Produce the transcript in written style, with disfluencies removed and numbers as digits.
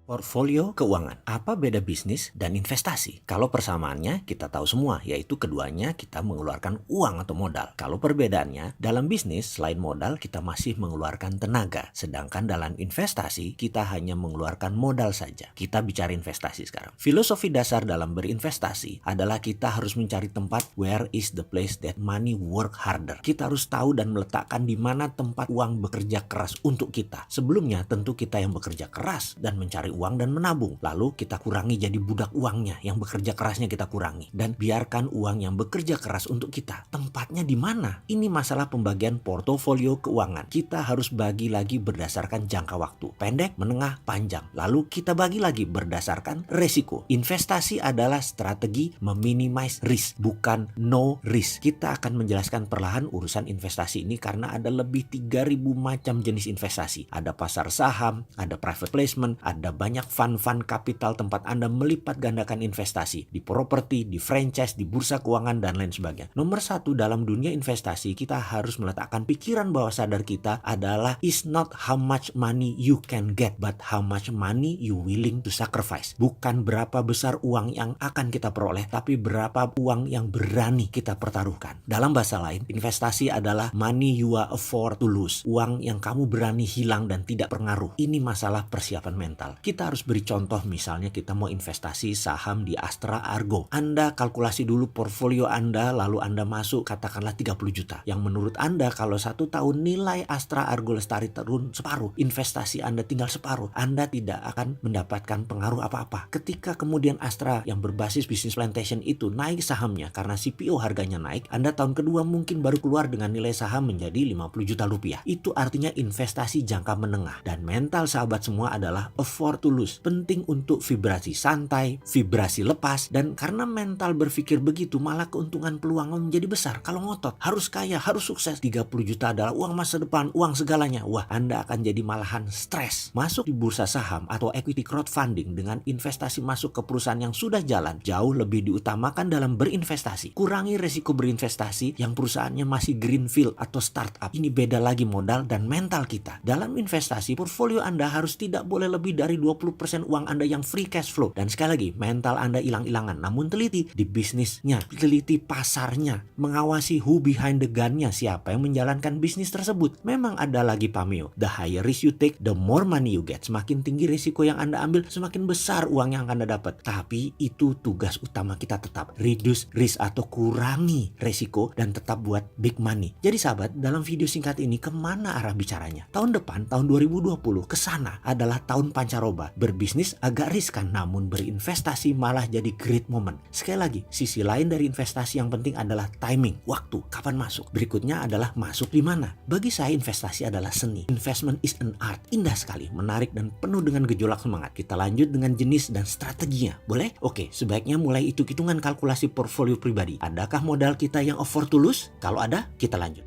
Portfolio keuangan. Apa beda bisnis dan investasi? Kalau persamaannya kita tahu semua, yaitu keduanya kita mengeluarkan uang atau modal. Kalau perbedaannya, dalam bisnis selain modal kita masih mengeluarkan tenaga. Sedangkan dalam investasi kita hanya mengeluarkan modal saja. Kita bicara investasi sekarang. Filosofi dasar dalam berinvestasi adalah kita harus mencari tempat where is the place that money work harder. Kita harus tahu dan meletakkan di mana tempat uang bekerja keras untuk kita. Sebelumnya tentu kita yang bekerja keras dan mencari uang dan menabung. Lalu kita kurangi jadi budak uangnya, yang bekerja kerasnya kita kurangi. Dan biarkan uang yang bekerja keras untuk kita. Tempatnya di mana? Ini masalah pembagian portofolio keuangan. Kita harus bagi lagi berdasarkan jangka waktu. Pendek, menengah, panjang. Lalu kita bagi lagi berdasarkan resiko. Investasi adalah strategi meminimize risk, bukan no risk. Kita akan menjelaskan perlahan urusan investasi ini karena ada lebih 3.000 macam jenis investasi. Ada pasar saham, ada private placement, ada banyak fund kapital tempat Anda melipat gandakan investasi di properti, di franchise, di bursa keuangan, dan lain sebagainya. Nomor satu dalam dunia investasi, kita harus meletakkan pikiran bawah sadar kita adalah is not how much money you can get, but how much money you willing to sacrifice. Bukan berapa besar uang yang akan kita peroleh, tapi berapa uang yang berani kita pertaruhkan. Dalam bahasa lain, investasi adalah money you are afford to lose. Uang yang kamu berani hilang dan tidak pengaruh. Ini masalah persiapan mental. Kita harus beri contoh, misalnya kita mau investasi saham di Astra Argo. Anda kalkulasi dulu portfolio Anda, lalu Anda masuk katakanlah 30 juta. Yang menurut Anda kalau 1 tahun nilai Astra Argo Lestari turun separuh, investasi Anda tinggal separuh, Anda tidak akan mendapatkan pengaruh apa-apa. Ketika kemudian Astra yang berbasis bisnis plantation itu naik sahamnya karena CPO harganya naik, Anda tahun kedua mungkin baru keluar dengan nilai saham menjadi 50 juta rupiah. Itu artinya investasi jangka menengah. Dan mental sahabat semua adalah afford to lose. Penting untuk vibrasi santai, vibrasi lepas, dan karena mental berpikir begitu, malah keuntungan peluang menjadi besar. Kalau ngotot, harus kaya, harus sukses, 30 juta adalah uang masa depan, uang segalanya. Wah, Anda akan jadi malahan stres. Masuk di bursa saham atau equity crowdfunding dengan investasi masuk ke perusahaan yang sudah jalan, jauh lebih diutamakan dalam berinvestasi. Kurangi resiko berinvestasi yang perusahaannya masih greenfield atau startup. Ini beda lagi modal dan mental kita. Dalam investasi, portfolio Anda harus tidak boleh lebih dari 20% uang Anda yang free cash flow. Dan sekali lagi, mental Anda hilang-hilangan. Namun teliti di bisnisnya, teliti pasarnya, mengawasi who behind the gun-nya, siapa yang menjalankan bisnis tersebut. Memang ada lagi pameo. The higher risk you take, the more money you get. Semakin tinggi risiko yang Anda ambil, semakin besar uang yang Anda dapat. Tapi itu tugas utama kita tetap. Reduce risk atau kurangi risiko dan tetap buat big money. Jadi sahabat, dalam video singkat ini kemana arah bicaranya? Tahun depan, tahun 2020, ke sana adalah tahun pancaroba. Berbisnis agak riskan, namun berinvestasi malah jadi great moment. Sekali lagi, sisi lain dari investasi yang penting adalah timing, waktu, kapan masuk. Berikutnya adalah masuk di mana. Bagi saya investasi adalah seni. Investment is an art. Indah sekali, menarik dan penuh dengan gejolak semangat. Kita lanjut dengan jenis dan strateginya. Boleh? Oke, sebaiknya mulai hitung-hitungan kalkulasi portfolio pribadi. Adakah modal kita yang afford to lose? Kalau ada, kita lanjut.